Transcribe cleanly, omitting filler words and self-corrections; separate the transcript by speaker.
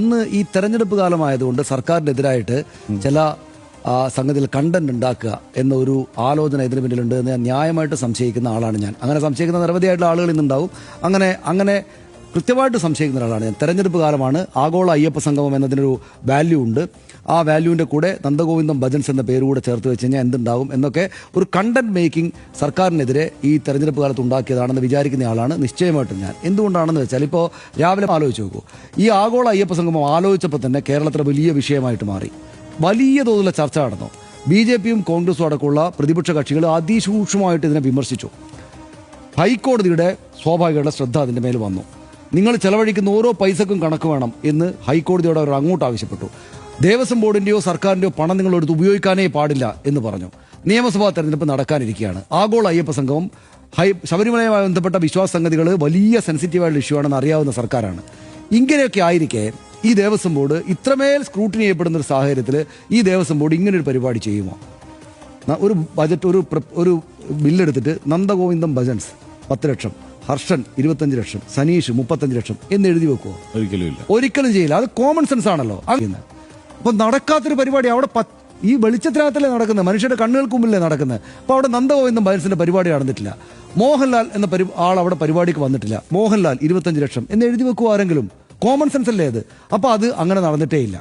Speaker 1: ഇന്ന് ഈ തെരഞ്ഞെടുപ്പ് കാലമായതുകൊണ്ട് സർക്കാരിനെതിരായിട്ട് ചില സംഗതിയിൽ കണ്ടന്റ് ഉണ്ടാക്കുക എന്ന ഒരു ആലോചന ഇതിന് പിന്നിലുണ്ട് എന്ന് ഞാൻ ന്യായമായിട്ട് സംശയിക്കുന്ന ആളാണ് ഞാൻ. അങ്ങനെ സംശയിക്കുന്ന നിരവധിയായിട്ടുള്ള ആളുകൾ ഇന്നുണ്ടാവും. അങ്ങനെ കൃത്യമായിട്ട് സംശയിക്കുന്ന ഒരാളാണ് ഞാൻ. തെരഞ്ഞെടുപ്പ് കാലമാണ്, ആഗോള അയ്യപ്പ സംഗമം എന്നതിനൊരു വാല്യൂ ഉണ്ട്. ആ വാല്യൂവിൻ്റെ കൂടെ നന്ദഗോവിന്ദം ഭജൻസ് എന്ന പേര് കൂടെ ചേർത്ത് വെച്ച് കഴിഞ്ഞാൽ എന്തുണ്ടാവും എന്നൊക്കെ ഒരു കണ്ടന്റ് മേക്കിംഗ് സർക്കാരിനെതിരെ ഈ തെരഞ്ഞെടുപ്പ് കാലത്ത് ഉണ്ടാക്കിയതാണെന്ന് വിചാരിക്കുന്ന ആളാണ് നിശ്ചയമായിട്ടും ഞാൻ. എന്തുകൊണ്ടാണെന്ന് വെച്ചാൽ ഇപ്പോൾ രാവിലെ ആലോചിച്ച് നോക്കൂ, ഈ ആഗോള അയ്യപ്പ സംഗമം ആലോചിച്ചപ്പോൾ തന്നെ കേരളത്തിലെ വലിയ വിഷയമായിട്ട് മാറി. വലിയ തോതിലുള്ള ചർച്ച നടന്നു. BJPയും കോൺഗ്രസും അടക്കമുള്ള പ്രതിപക്ഷ കക്ഷികൾ അതിസൂക്ഷ്മമായിട്ട് ഇതിനെ വിമർശിച്ചു. ഹൈക്കോടതിയുടെ സ്വാഭാവികയുടെ ശ്രദ്ധ അതിൻ്റെ മേൽ വന്നു. നിങ്ങൾ ചെലവഴിക്കുന്ന ഓരോ പൈസക്കും കണക്ക് വേണം എന്ന് ഹൈക്കോടതിയോട് അവർ അങ്ങോട്ട് ആവശ്യപ്പെട്ടു. ദേവസ്വം ബോർഡിൻ്റെയോ സർക്കാരിൻ്റെയോ പണം നിങ്ങളെടുത്ത് ഉപയോഗിക്കാനേ പാടില്ല എന്ന് പറഞ്ഞു. നിയമസഭാ തെരഞ്ഞെടുപ്പ് നടക്കാനിരിക്കുകയാണ്. ആഗോള അയ്യപ്പ സംഘവും ശബരിമലയുമായി ബന്ധപ്പെട്ട വിശ്വാസ സംഗതികൾ വലിയ സെൻസിറ്റീവായിട്ടുള്ള ഇഷ്യൂ ആണെന്ന് അറിയാവുന്ന സർക്കാരാണ്. ഇങ്ങനെയൊക്കെ ആയിരിക്കെ ഈ ദേവസ്വം ബോർഡ് ഇത്രമേൽ സ്ക്രൂട്ടിനി ചെയ്യപ്പെടുന്ന ഒരു സാഹചര്യത്തിൽ ഈ ദേവസ്വം ബോർഡ് ഇങ്ങനൊരു പരിപാടി ചെയ്യുമോ? ഒരു ബജറ്റ് ഒരു ബില്ലെടുത്തിട്ട് നന്ദഗോവിന്ദം ഭജൻസ് 10 ലക്ഷം, ഹർഷൻ 25 ലക്ഷം, സനീഷ് 35 ലക്ഷം എന്ന് എഴുതി വെക്കുമോ? ഒരിക്കലും ചെയ്യില്ല. അത് കോമൺ സെൻസ് ആണല്ലോ. അപ്പൊ നടക്കാത്തൊരു പരിപാടി അവിടെ ഈ വെളിച്ചത്തിനകത്തല്ലേ നടക്കുന്നത്, മനുഷ്യരുടെ കണ്ണുകൾക്ക് മുമ്പിലേ നടക്കുന്നത്. അപ്പൊ അവിടെ നന്ദഗോവിന്ദം ഭജൻസിന്റെ പരിപാടി നടന്നിട്ടില്ല. മോഹൻലാൽ എന്ന ആൾ അവിടെ പരിപാടിക്ക് വന്നിട്ടില്ല. മോഹൻലാൽ 25 ലക്ഷം എന്ന് എഴുതി വെക്കുമോ ആരെങ്കിലും? കോമൺ സെൻസ് അല്ലേ അത്? അപ്പൊ അത് അങ്ങനെ നടന്നിട്ടേ ഇല്ല.